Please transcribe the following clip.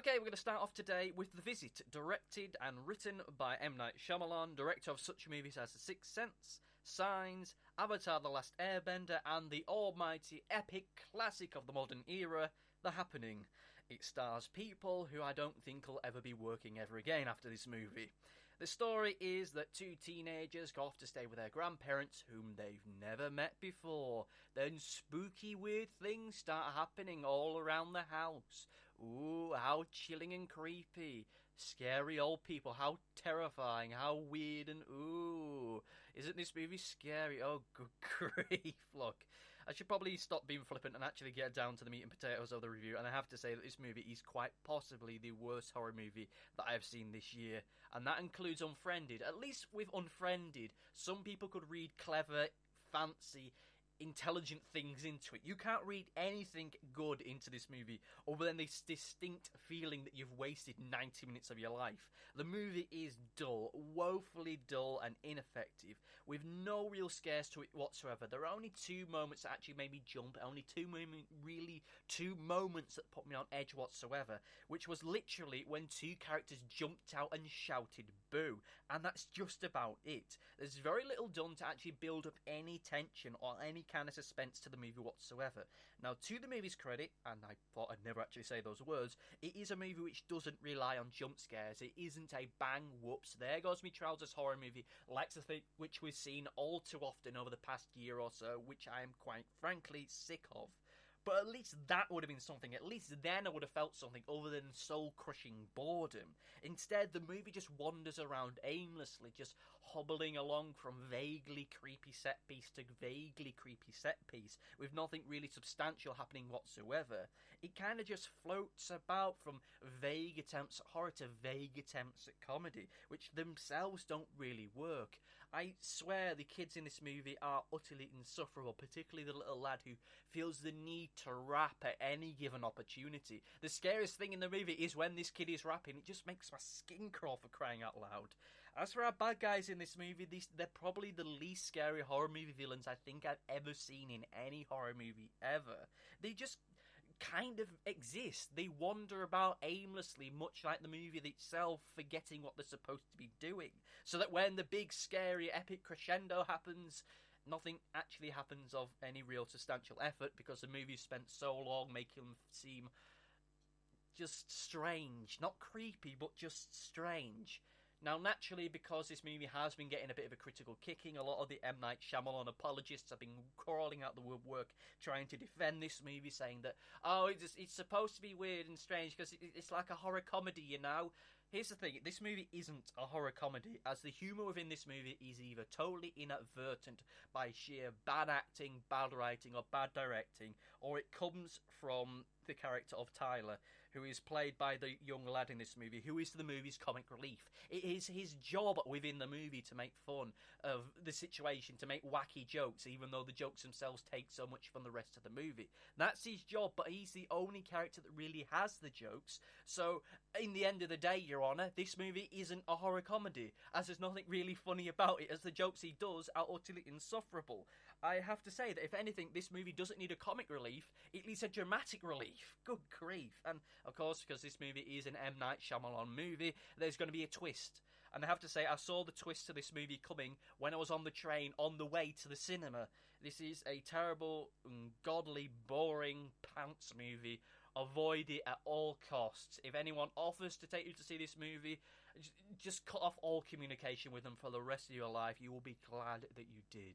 Okay, we're going to start off today with The Visit, directed and written by M. Night Shyamalan, director of such movies as The Sixth Sense, Signs, Avatar The Last Airbender, and the almighty epic classic of the modern era, The Happening. It stars people who I don't think will ever be working ever again after this movie. The story is that two teenagers go off to stay with their grandparents whom they've never met before. Then spooky weird things start happening all around the house. Ooh, how chilling and creepy. Scary old people, how terrifying, how weird, and ooh. Isn't this movie scary? Oh, good grief. Look, I should probably stop being flippant and actually get down to the meat and potatoes of the review, and I have to say that this movie is quite possibly the worst horror movie that I have seen this year, and that includes Unfriended. At least with Unfriended, some people could read clever, fancy, intelligent things into it. You can't read anything good into this movie other than this distinct feeling that you've wasted 90 minutes of your life. The movie is dull, woefully dull and ineffective, with no real scares to it whatsoever. There are only two moments that actually made me jump, only two moments that put me on edge whatsoever, which was literally when two characters jumped out and shouted boo, and that's just about it. There's very little done to actually build up any tension or any kind of suspense to the movie whatsoever. Now, to the movie's credit, and I thought I'd never actually say those words, it is a movie which doesn't rely on jump scares. It isn't a bang, whoops, there goes me trousers horror movie like the thing which we've seen all too often over the past year or so, which I am quite frankly sick of. But at least that would have been something. At least then I would have felt something other than soul-crushing boredom. Instead, the movie just wanders around aimlessly, just hobbling along from vaguely creepy set piece to vaguely creepy set piece, with nothing really substantial happening whatsoever. It kind of just floats about from vague attempts at horror to vague attempts at comedy, which themselves don't really work. I swear the kids in this movie are utterly insufferable, particularly the little lad who feels the need to rap at any given opportunity. The scariest thing in the movie is when this kid is rapping. It just makes my skin crawl, for crying out loud. As for our bad guys in this movie, they're probably the least scary horror movie villains I think I've ever seen in any horror movie ever. They just kind of exist. They wander about aimlessly, much like the movie itself, forgetting what they're supposed to be doing, so that when the big scary epic crescendo happens, nothing actually happens of any real substantial effort, because the movie spent so long making them seem just strange. Not creepy, but just strange. Now, naturally, because this movie has been getting a bit of a critical kicking, a lot of the M. Night Shyamalan apologists have been crawling out the woodwork trying to defend this movie, saying that, oh, it's supposed to be weird and strange because it's like a horror comedy, you know? Here's the thing, this movie isn't a horror comedy, as the humour within this movie is either totally inadvertent by sheer bad acting, bad writing, or bad directing, or it comes from the character of Tyler, who is played by the young lad in this movie, who is the movie's comic relief. It is his job within the movie to make fun of the situation, to make wacky jokes, even though the jokes themselves take so much from the rest of the movie. That's his job, but he's the only character that really has the jokes. So, in the end of the day, Your Honour, this movie isn't a horror comedy, as there's nothing really funny about it, as the jokes he does are utterly insufferable. I have to say that, if anything, this movie doesn't need a comic relief, it needs a dramatic relief. Good grief. And of course, because this movie is an M. Night Shyamalan movie, there's going to be a twist. And I have to say, I saw the twist to this movie coming when I was on the train on the way to the cinema. This is a terrible, godly, boring pants movie. Avoid it at all costs. If anyone offers to take you to see this movie, just cut off all communication with them for the rest of your life. You will be glad that you did.